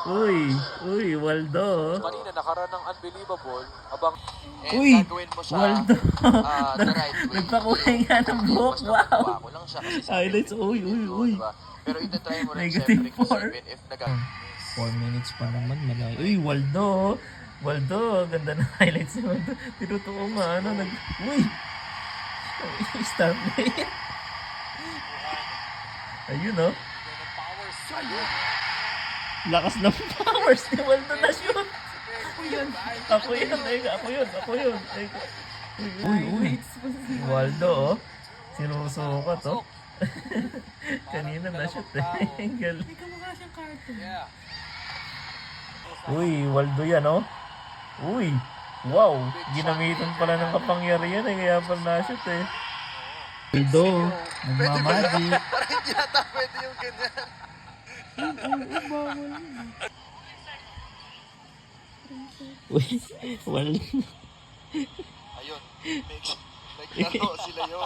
Uy. Uy, Waldo. Kanina nakaraan ng unbelievable. Abang, Uy, gagawin mo siya Waldo. the right way. Nagpakulay nga ng buhok. Mas Wow. natutuwa ko lang siya kasi sabi Highlights. Uy. diba? Pero itatry mo rin Negative siyempre kasi 4. even if 4 minutes pa naman. Malay. Uy, Waldo. Waldo, ganda na highlights ni Waldo. Tinutuo nga, ano, Uy! Star play. Ayun, oh. Lakas ng powers ni Waldo na shoot. Ako yun. Uy. Waldo, oh. Sinusukat, oh. Kanina na shoot, eh. Galing. May kamukha siyang cartoon. Uy, Waldo yan, oh. Uy, wow. Ginamitan pala ng kapangyarihan, eh. Kaya pala na-shoot, eh. Waldo, nagmamagic. parang hindi yata pwede yung ganyan. Uy, Waldo. Ayun, naglaro sila yo.